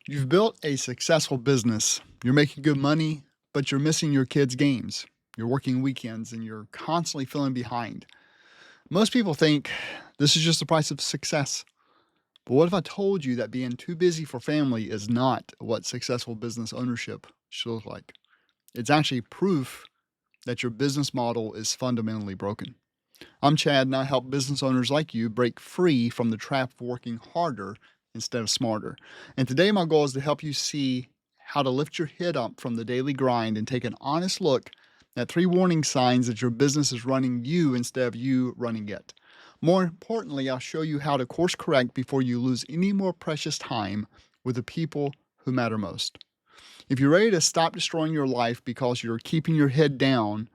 You've built a successful business. You're making good money, but you're missing your kids' games. You're working weekends and you're constantly feeling behind. Most people think this is just the price of success. But what if I told you that being too busy for family is not what successful business ownership should look like? It's actually proof that your business model is fundamentally broken. I'm Chad, and I help business owners like you break free from the trap of working harder instead of smarter. And today, my goal is to help you see how to lift your head up from the daily grind and take an honest look at 3 warning signs that your business is running you instead of you running it. More importantly, I'll show you how to course correct before you lose any more precious time with the people who matter most. If you're ready to stop destroying your life because you're keeping your head down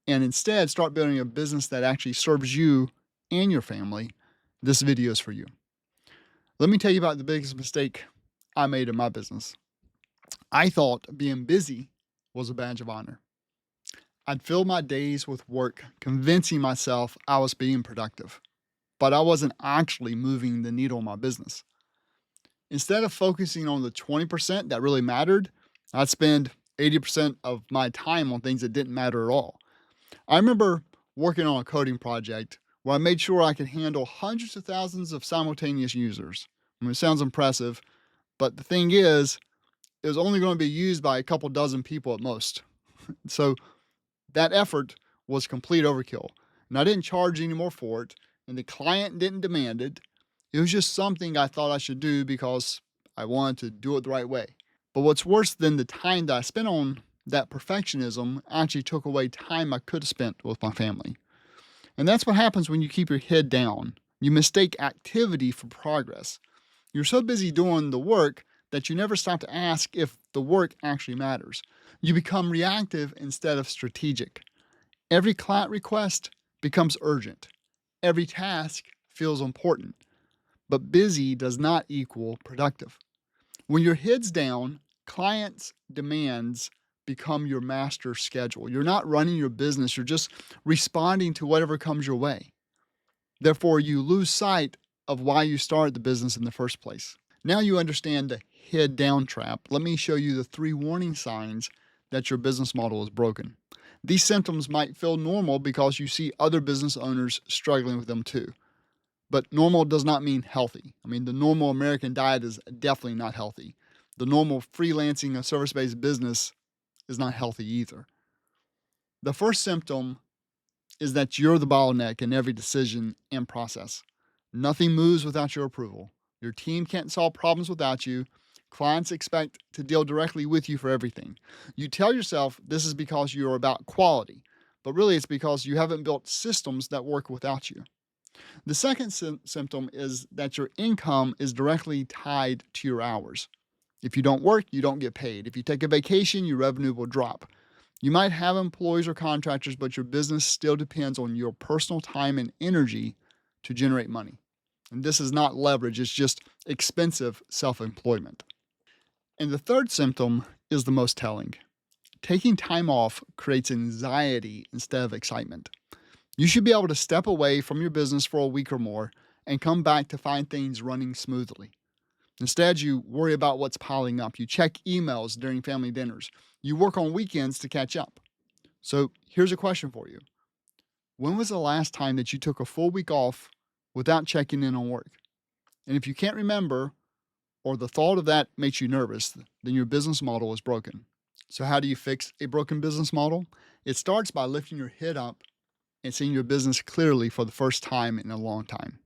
and instead start building a business that actually serves you and your family, this video is for you. Let me tell you about the biggest mistake I made in my business. I thought being busy was a badge of honor. I'd fill my days with work, convincing myself I was being productive, but I wasn't actually moving the needle in my business. Instead of focusing on the 20% that really mattered, I'd spend 80% of my time on things that didn't matter at all. I remember working on a coding project where I made sure I could handle hundreds of thousands of simultaneous users. I mean, it sounds impressive, but the thing is, it was only going to be used by a couple dozen people at most. So that effort was complete overkill. And I didn't charge any more for it, and the client didn't demand it. It was just something I thought I should do because I wanted to do it the right way. But what's worse than the time that I spent on that perfectionism actually took away time I could have spent with my family. And that's what happens when you keep your head down. You mistake activity for progress. You're so busy doing the work that you never stop to ask if the work actually matters. You become reactive instead of strategic. Every client request becomes urgent. Every task feels important. But busy does not equal productive. When your head's down, clients' demands become your master schedule. You're not running your business, you're just responding to whatever comes your way. Therefore, you lose sight of why you started the business in the first place. Now you understand the head down trap. Let me show you the 3 warning signs that your business model is broken. These symptoms might feel normal because you see other business owners struggling with them too. But normal does not mean healthy. I mean, the normal American diet is definitely not healthy. The normal freelancing and service-based business is not healthy either. The first symptom is that you're the bottleneck in every decision and process. Nothing moves without your approval. Your team can't solve problems without you. Clients expect to deal directly with you for everything. You tell yourself this is because you're about quality, but really it's because you haven't built systems that work without you. The second symptom is that your income is directly tied to your hours. If you don't work, you don't get paid. If you take a vacation, your revenue will drop. You might have employees or contractors, but your business still depends on your personal time and energy to generate money. And this is not leverage, it's just expensive self-employment. And the third symptom is the most telling. Taking time off creates anxiety instead of excitement. You should be able to step away from your business for a week or more and come back to find things running smoothly. Instead, you worry about what's piling up. You check emails during family dinners. You work on weekends to catch up. So here's a question for you. When was the last time that you took a full week off without checking in on work? And if you can't remember, or the thought of that makes you nervous, then your business model is broken. So how do you fix a broken business model? It starts by lifting your head up and seeing your business clearly for the first time in a long time.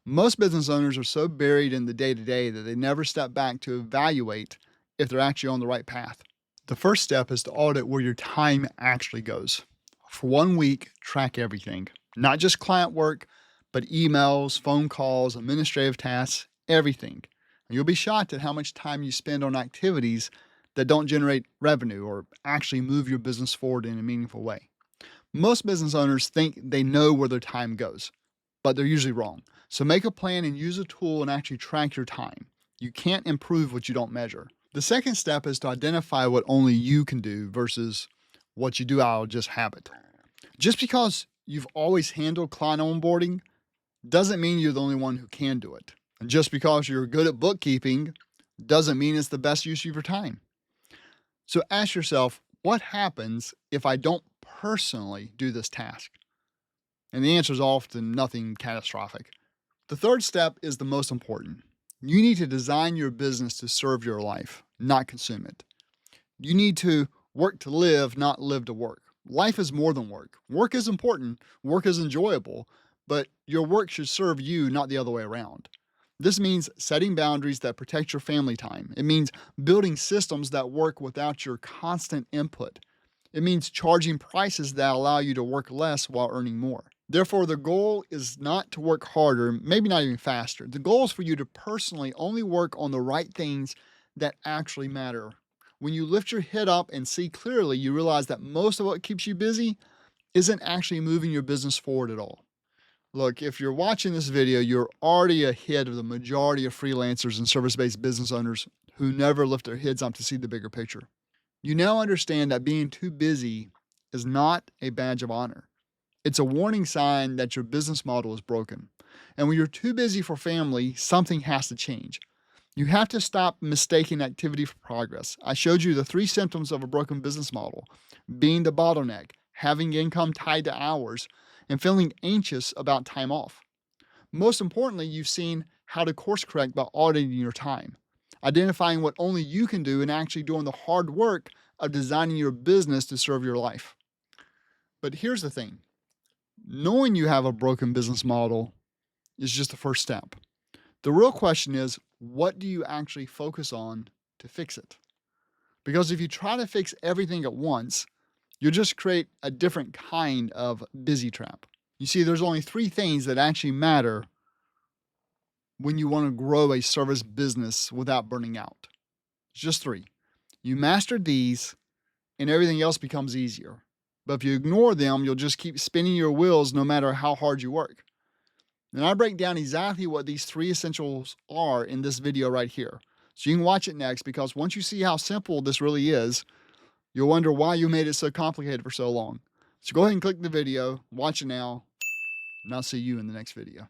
Most business owners are so buried in the day-to-day that they never step back to evaluate if they're actually on the right path. The first step is to audit where your time actually goes. For 1 week, track everything, not just client work, but emails, phone calls, administrative tasks, everything. And you'll be shocked at how much time you spend on activities that don't generate revenue or actually move your business forward in a meaningful way. Most business owners think they know where their time goes, but they're usually wrong. So make a plan and use a tool and actually track your time. You can't improve what you don't measure. The second step is to identify what only you can do versus what you do out of just habit. Just because you've always handled client onboarding doesn't mean you're the only one who can do it. And just because you're good at bookkeeping doesn't mean it's the best use of your time. So ask yourself, what happens if I don't personally do this task? And the answer is often nothing catastrophic. The third step is the most important. You need to design your business to serve your life, not consume it. You need to work to live, not live to work. Life is more than work. Work is important, work is enjoyable, but your work should serve you, not the other way around. This means setting boundaries that protect your family time. It means building systems that work without your constant input. It means charging prices that allow you to work less while earning more. Therefore, the goal is not to work harder, maybe not even faster. The goal is for you to personally only work on the right things that actually matter. When you lift your head up and see clearly, you realize that most of what keeps you busy isn't actually moving your business forward at all. Look, if you're watching this video, you're already ahead of the majority of freelancers and service-based business owners who never lift their heads up to see the bigger picture. You now understand that being too busy is not a badge of honor. It's a warning sign that your business model is broken. And when you're too busy for family, something has to change. You have to stop mistaking activity for progress. I showed you the 3 symptoms of a broken business model: being the bottleneck, having income tied to hours, and feeling anxious about time off. Most importantly, you've seen how to course correct by auditing your time, identifying what only you can do, and actually doing the hard work of designing your business to serve your life. But here's the thing. Knowing you have a broken business model is just the first step. The real question is, what do you actually focus on to fix it? Because if you try to fix everything at once, you'll just create a different kind of busy trap. You see, there's only 3 things that actually matter when you want to grow a service business without burning out. It's just 3. You master these, and everything else becomes easier. But if you ignore them, you'll just keep spinning your wheels no matter how hard you work. And I break down exactly what these 3 essentials are in this video right here. So you can watch it next, because once you see how simple this really is, you'll wonder why you made it so complicated for so long. So go ahead and click the video, watch it now, and I'll see you in the next video.